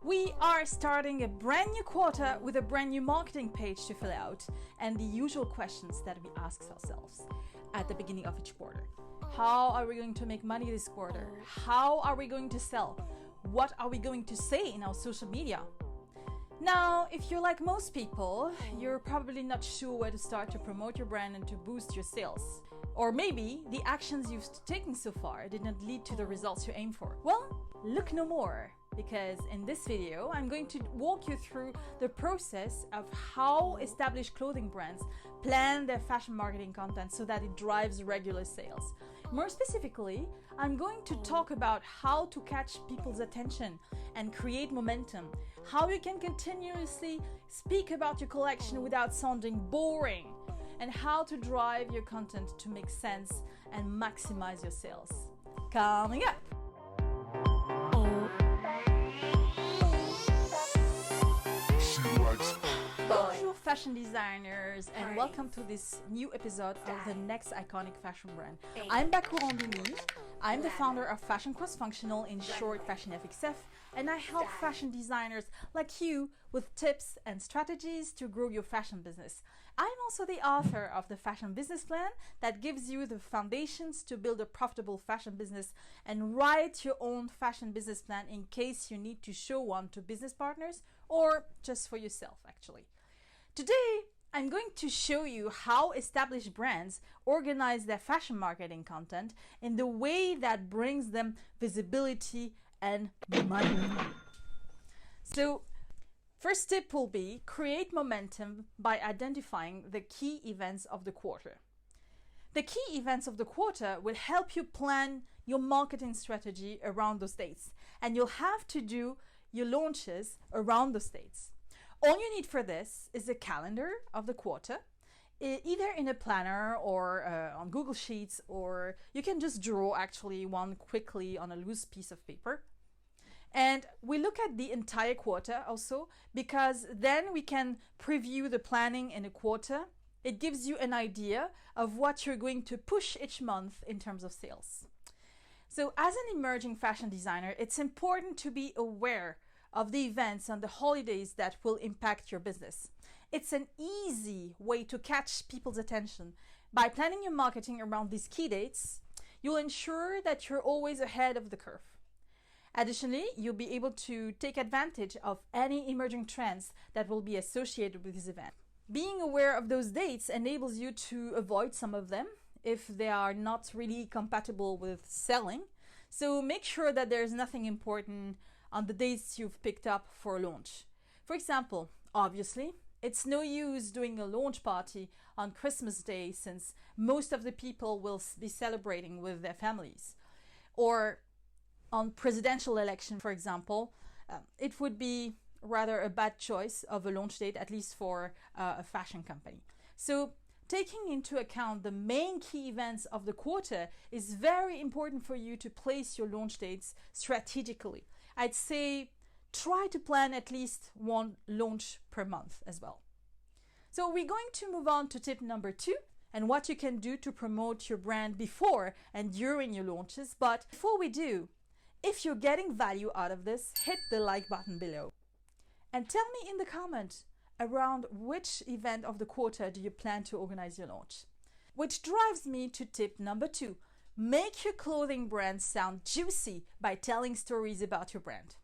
We are starting a brand new quarter with a brand new marketing page to fill out and the usual questions that we ask ourselves at the beginning of each quarter. How are we going to make money this quarter? How are we going to sell? What are we going to say in our social media? Now, if you're like most people, you're probably not sure where to start to promote your brand and to boost your sales. Or maybe the actions you've taken so far did not lead to the results you aim for. Well, look no more, because in this video, I'm going to walk you through the process of how established clothing brands plan their fashion marketing content so that it drives regular sales. More specifically, I'm going to talk about how to catch people's attention and create momentum, how you can continuously speak about your collection without sounding boring, and how to drive your content to make sense and maximize your sales. Coming up! Bonjour fashion designers, and welcome to this new episode of the next iconic fashion brand. I'm Bakou Randini. I'm the founder of Fashion Cross Functional, in short Fashion FXF, and I help fashion designers like you with tips and strategies to grow your fashion business. I'm also the author of the Fashion Business Plan that gives you the foundations to build a profitable fashion business and write your own fashion business plan in case you need to show one to business partners or just for yourself, actually. Today, I'm going to show you how established brands organize their fashion marketing content in the way that brings them visibility and money. So, first tip will be create momentum by identifying the key events of the quarter. The key events of the quarter will help you plan your marketing strategy around those dates, and you'll have to do your launches around those dates. All you need for this is a calendar of the quarter, either in a planner or on Google Sheets, or you can just draw actually one quickly on a loose piece of paper. And we look at the entire quarter also, because then we can preview the planning in a quarter. It gives you an idea of what you're going to push each month in terms of sales. So as an emerging fashion designer, it's important to be aware of the events and the holidays that will impact your business. It's an easy way to catch people's attention. By planning your marketing around these key dates, you'll ensure that you're always ahead of the curve. Additionally, you'll be able to take advantage of any emerging trends that will be associated with this event. Being aware of those dates enables you to avoid some of them if they are not really compatible with selling. So make sure that there's nothing important on the dates you've picked up for a launch. For example, obviously, it's no use doing a launch party on Christmas Day since most of the people will be celebrating with their families. Or on presidential election, for example, it would be rather a bad choice of a launch date, at least for a fashion company. So taking into account the main key events of the quarter is very important for you to place your launch dates strategically. I'd say try to plan at least one launch per month as well. So we're going to move on to tip number 2 and what you can do to promote your brand before and during your launches. But before we do, if you're getting value out of this, hit the like button below. And tell me in the comment around which event of the quarter do you plan to organize your launch. Which drives me to tip number 2. Make your clothing brand sound juicy by telling stories about your brand.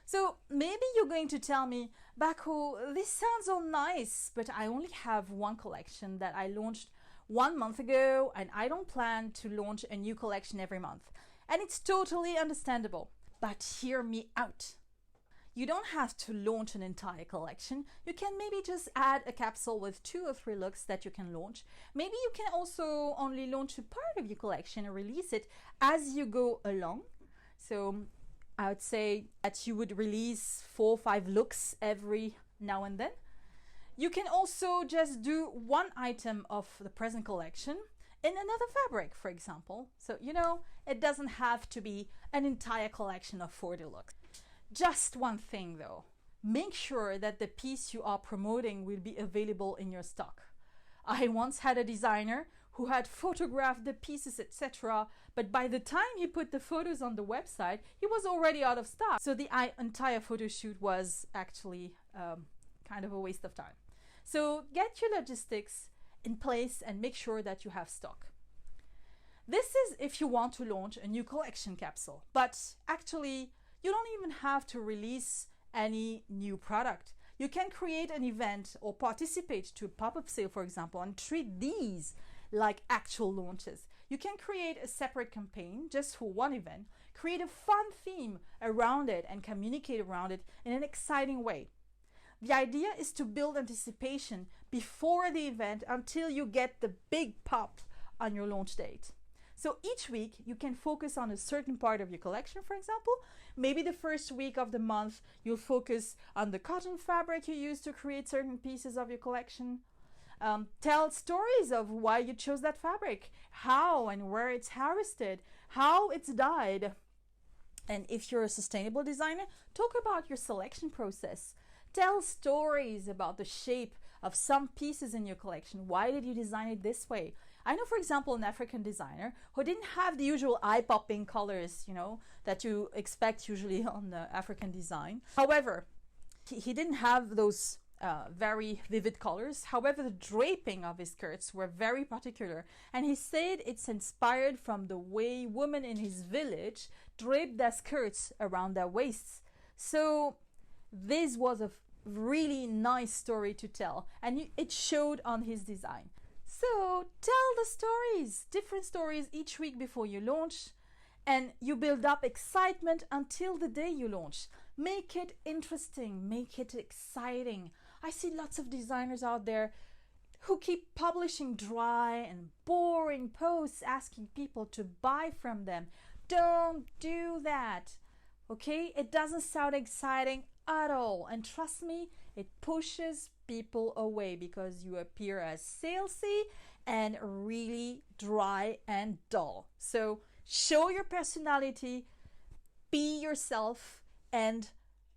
So maybe you're going to tell me, Bakou, this sounds all nice, but I only have one collection that I launched 1 month ago and I don't plan to launch a new collection every month. And it's totally understandable, but hear me out. You don't have to launch an entire collection. You can maybe just add a capsule with 2 or 3 looks that you can launch. Maybe you can also only launch a part of your collection and release it as you go along. So I would say that you would release 4 or 5 looks every now and then. You can also just do one item of the present collection in another fabric, for example. So, it doesn't have to be an entire collection of 40 looks. Just one thing though, make sure that the piece you are promoting will be available in your stock. I once had a designer who had photographed the pieces, etc. But by the time he put the photos on the website, he was already out of stock. So the entire photo shoot was actually kind of a waste of time. So get your logistics in place and make sure that you have stock. This is if you want to launch a new collection capsule, but actually you don't even have to release any new product. You can create an event or participate to a pop-up sale, for example, and treat these like actual launches. You can create a separate campaign just for one event, create a fun theme around it and communicate around it in an exciting way. The idea is to build anticipation before the event until you get the big pop on your launch date. So each week you can focus on a certain part of your collection, for example. Maybe the first week of the month you'll focus on the cotton fabric you use to create certain pieces of your collection. Tell stories of why you chose that fabric, how and where it's harvested, how it's dyed. And if you're a sustainable designer, talk about your selection process. Tell stories about the shape of some pieces in your collection. Why did you design it this way? I know, for example, an African designer who didn't have the usual eye-popping colors, that you expect usually on the African design. However, he didn't have those very vivid colors. However, the draping of his skirts were very particular. And he said it's inspired from the way women in his village draped their skirts around their waists. So this was a really nice story to tell, and it showed on his design. So tell the stories, different stories each week before you launch, and you build up excitement until the day you launch. Make it interesting, make it exciting. I see lots of designers out there who keep publishing dry and boring posts asking people to buy from them. Don't do that, okay? It doesn't sound exciting at all, and trust me, it pushes people away because you appear as salesy and really dry and dull. So show your personality, be yourself, and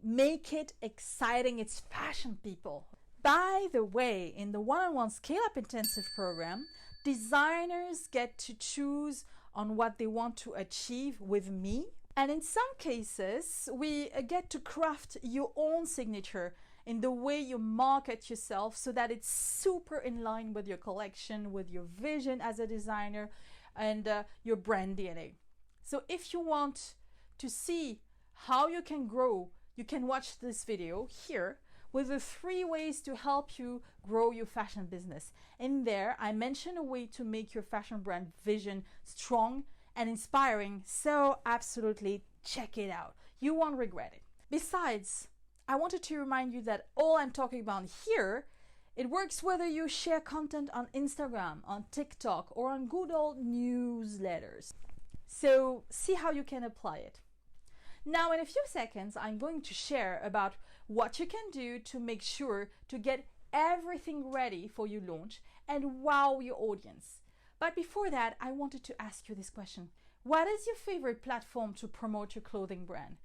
make it exciting. It's fashion, people. By the way, in the one-on-one scale-up intensive program, designers get to choose on what they want to achieve with me. And in some cases, we get to craft your own signature in the way you market yourself so that it's super in line with your collection, with your vision as a designer, and your brand DNA. So if you want to see how you can grow, you can watch this video here with the 3 ways to help you grow your fashion business. In there, I mention a way to make your fashion brand vision strong and inspiring, so absolutely check it out. You won't regret it. Besides, I wanted to remind you that all I'm talking about here, it works whether you share content on Instagram, on TikTok, or on good old newsletters. So see how you can apply it. Now, in a few seconds, I'm going to share about what you can do to make sure to get everything ready for your launch and wow your audience. But before that, I wanted to ask you this question. What is your favorite platform to promote your clothing brand?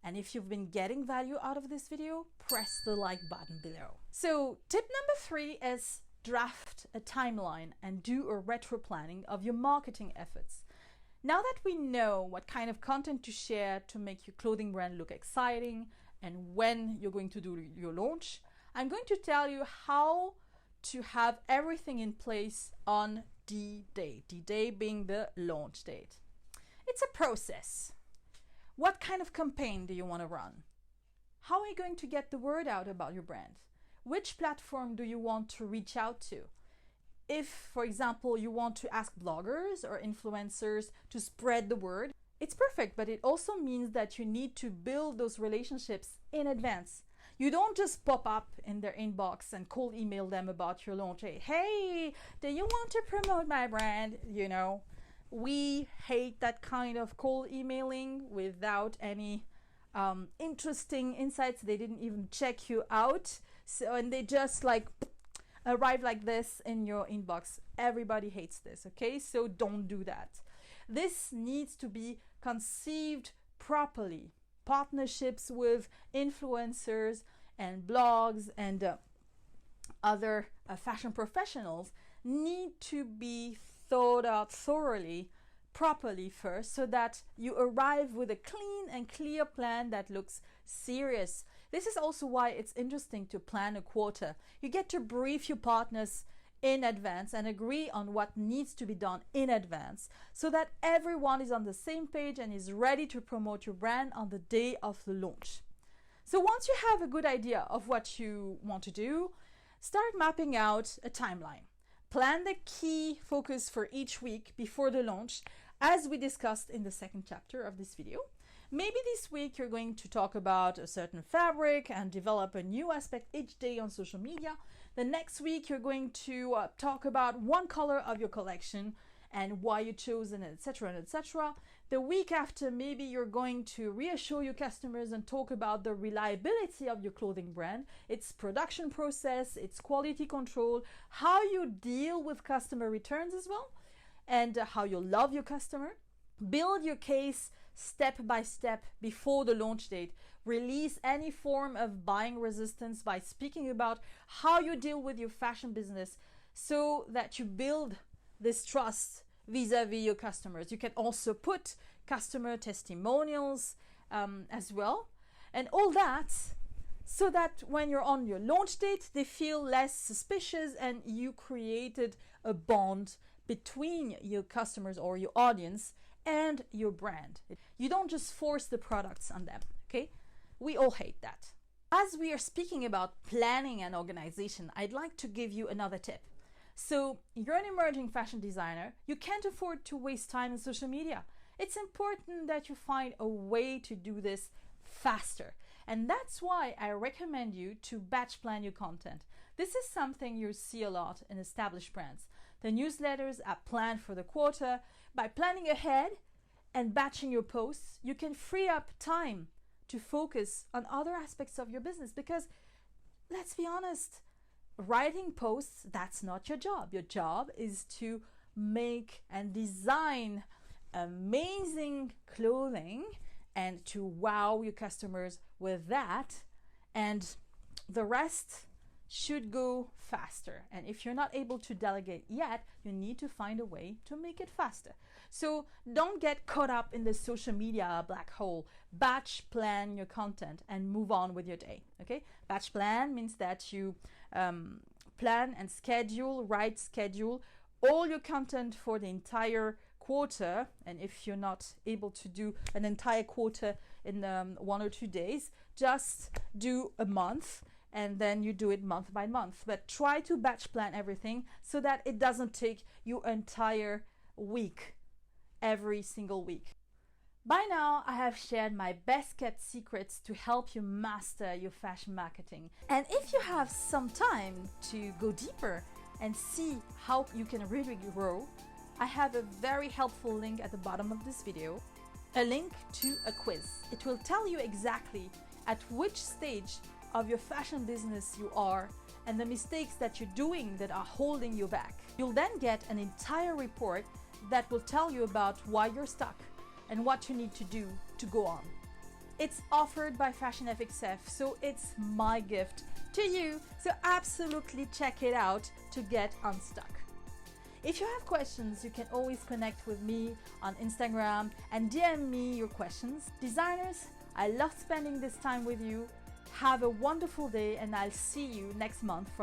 And if you've been getting value out of this video, press the like button below. So tip number 3 is draft a timeline and do a retro planning of your marketing efforts. Now that we know what kind of content to share to make your clothing brand look exciting and when you're going to do your launch, I'm going to tell you how to have everything in place on D-Day, D-Day being the launch date. It's a process. What kind of campaign do you want to run? How are you going to get the word out about your brand? Which platform do you want to reach out to? If, for example, you want to ask bloggers or influencers to spread the word, it's perfect, but it also means that you need to build those relationships in advance. You don't just pop up in their inbox and cold email them about your launch. Hey, do you want to promote my brand? We hate that kind of cold emailing without any interesting insights. They didn't even check you out. And they just arrive like this in your inbox. Everybody hates this, okay? So don't do that. This needs to be conceived properly. Partnerships with influencers and blogs and other fashion professionals need to be thought out thoroughly, properly first, so that you arrive with a clean and clear plan that looks serious. This is also why it's interesting to plan a quarter. You get to brief your partners in advance and agree on what needs to be done in advance, so that everyone is on the same page and is ready to promote your brand on the day of the launch. So once you have a good idea of what you want to do, start mapping out a timeline. Plan the key focus for each week before the launch, as we discussed in the second chapter of this video. Maybe this week you're going to talk about a certain fabric and develop a new aspect each day on social media. The next week you're going to talk about one color of your collection and why you chose it, etc., and etc. The week after, maybe you're going to reassure your customers and talk about the reliability of your clothing brand, its production process, its quality control, how you deal with customer returns as well, and how you love your customer. Build your case step by step before the launch date. Release any form of buying resistance by speaking about how you deal with your fashion business, so that you build this trust vis-a-vis your customers. You can also put customer testimonials as well, and all that, so that when you're on your launch date, they feel less suspicious and you created a bond between your customers or your audience and your brand. You don't just force the products on them, okay? We all hate that. As we are speaking about planning and organization, I'd like to give you another tip. So you're an emerging fashion designer, you can't afford to waste time on social media. It's important that you find a way to do this faster. And that's why I recommend you to batch plan your content. This is something you see a lot in established brands. The newsletters are planned for the quarter. By planning ahead and batching your posts, you can free up time to focus on other aspects of your business, because let's be honest, writing posts, that's not your job. Your job is to make and design amazing clothing and to wow your customers with that, and the rest should go faster. And if you're not able to delegate yet, you need to find a way to make it faster. So don't get caught up in the social media black hole. Batch plan your content and move on with your day, okay? Batch plan means that you plan and schedule all your content for the entire quarter. And if you're not able to do an entire quarter in 1 or 2 days, just do a month, and then you do it month by month. But try to batch plan everything so that it doesn't take you entire week every single week. By now, I have shared my best kept secrets to help you master your fashion marketing. And if you have some time to go deeper and see how you can really grow, I have a very helpful link at the bottom of this video, a link to a quiz. It will tell you exactly at which stage of your fashion business you are and the mistakes that you're doing that are holding you back. You'll then get an entire report that will tell you about why you're stuck and what you need to do to go on. It's offered by Fashion FXF, so it's my gift to you. So absolutely check it out to get unstuck. If you have questions, you can always connect with me on Instagram and DM me your questions. Designers, I love spending this time with you. Have a wonderful day, and I'll see you next month.